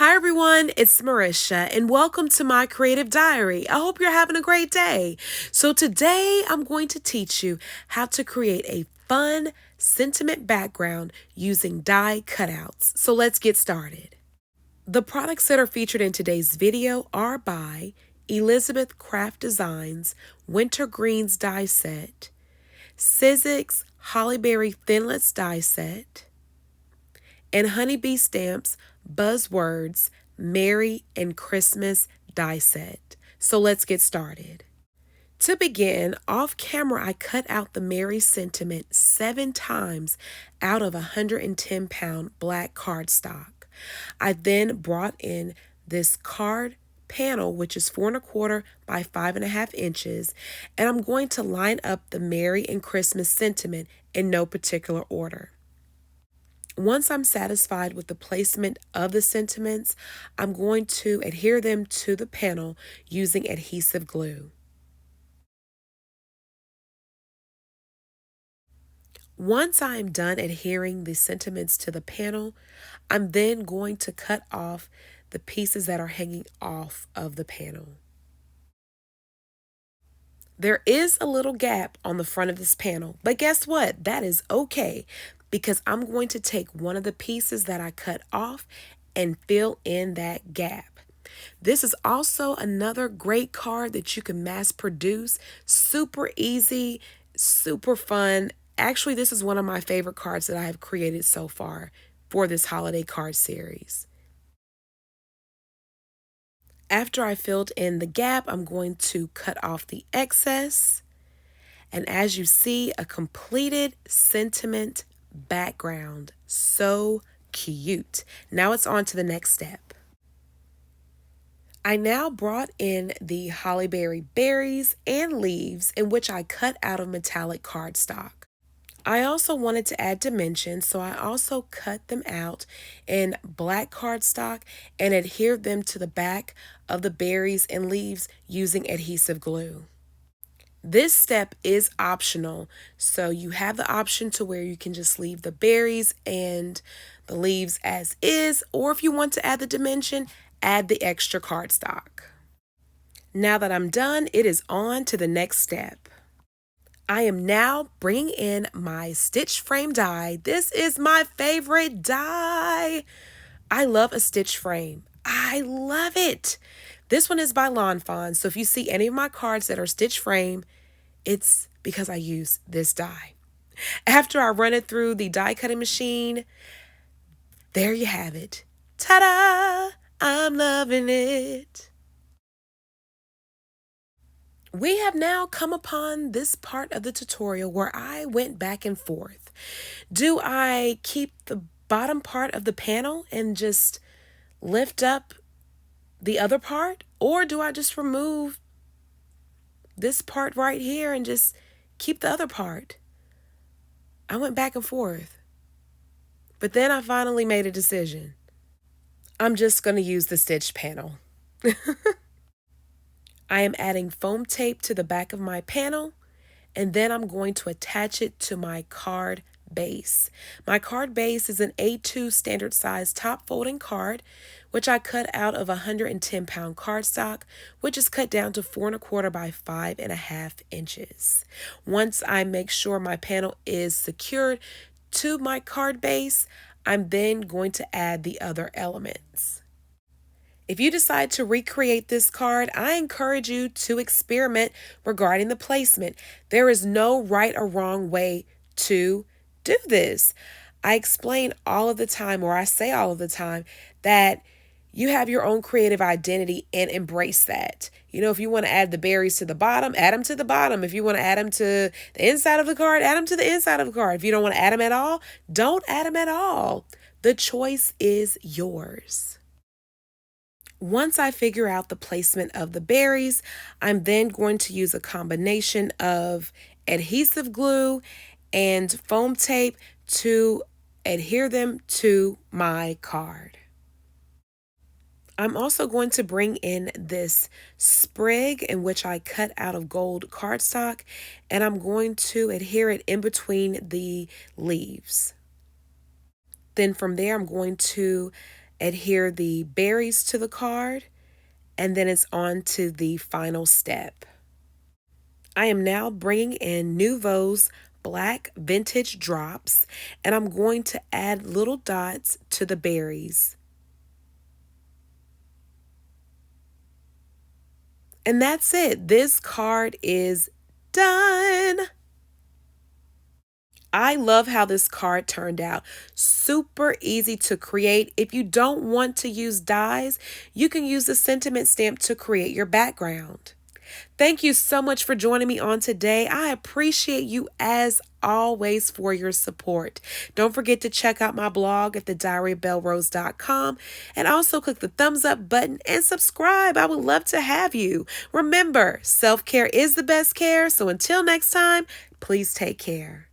Hi everyone, it's Marisha and welcome to my creative diary. I hope you're having a great day. So today I'm going to teach you how to create a fun sentiment background using die cutouts. So let's get started. The products that are featured in today's video are by Elizabeth Craft Designs Winter Greens die set, Sizzix Hollyberry Thinlits die set, and Honeybee Stamps Buzzwords Merry and Christmas die set. So let's get started. To begin, off camera I cut out the Merry sentiment 7 times out of a 110-pound black cardstock. I then brought in this card panel, which is 4 1/4 by 5 1/2 inches, and I'm going to line up the Merry and Christmas sentiment in no particular order. Once I'm satisfied with the placement of the sentiments, I'm going to adhere them to the panel using adhesive glue. Once I'm done adhering the sentiments to the panel, I'm then going to cut off the pieces that are hanging off of the panel. There is a little gap on the front of this panel, but guess what? That is okay, because I'm going to take one of the pieces that I cut off and fill in that gap. This is also another great card that you can mass produce. Super easy, super fun. Actually, this is one of my favorite cards that I have created so far for this holiday card series. After I filled in the gap, I'm going to cut off the excess. And as you see, a completed sentiment background. So cute. Now it's on to the next step. I now brought in the hollyberry berries and leaves, in which I cut out of metallic cardstock. I also wanted to add dimensions, so I also cut them out in black cardstock and adhered them to the back of the berries and leaves using adhesive glue. This step is optional, so you have the option to where you can just leave the berries and the leaves as is, or if you want to add the dimension, add the extra cardstock. Now that I'm done, it is on to the next step. I am now bringing in my stitch frame die. This is my favorite die. I love a stitch frame. I love it. This one is by Lawn Fawn, so if you see any of my cards that are stitch frame, it's because I use this die. After I run it through the die cutting machine, there you have it. Ta-da! I'm loving it. We have now come upon this part of the tutorial where I went back and forth. Do I keep the bottom part of the panel and just lift up the other part? Or do I just remove this part right here and just keep the other part? I went back and forth. But then I finally made a decision. I'm just going to use the stitch panel. I am adding foam tape to the back of my panel, and then I'm going to attach it to my card base. My card base is an A2 standard size top folding card, which I cut out of 110-pound cardstock, which is cut down to 4 1/4 by 5 1/2 inches. Once I make sure my panel is secured to my card base, I'm then going to add the other elements. If you decide to recreate this card, I encourage you to experiment regarding the placement. There is no right or wrong way to do this. I explain all of the time, or I say all of the time, that you have your own creative identity and embrace that. You know, if you want to add the berries to the bottom, add them to the bottom. If you want to add them to the inside of the card, add them to the inside of the card. If you don't want to add them at all, don't add them at all. The choice is yours. Once I figure out the placement of the berries, I'm then going to use a combination of adhesive glue and foam tape to adhere them to my card. I'm also going to bring in this sprig, in which I cut out of gold cardstock, and I'm going to adhere it in between the leaves. Then from there, I'm going to adhere the berries to the card, and then it's on to the final step. I am now bringing in Nuvo's black vintage drops, and I'm going to add little dots to the berries. And that's it. This card is done. I love how this card turned out. Super easy to create. If you don't want to use dies, you can use the sentiment stamp to create your background. Thank you so much for joining me on today. I appreciate you as always for your support. Don't forget to check out my blog at thediarybellrose.com and also click the thumbs up button and subscribe. I would love to have you. Remember, self-care is the best care. So until next time, please take care.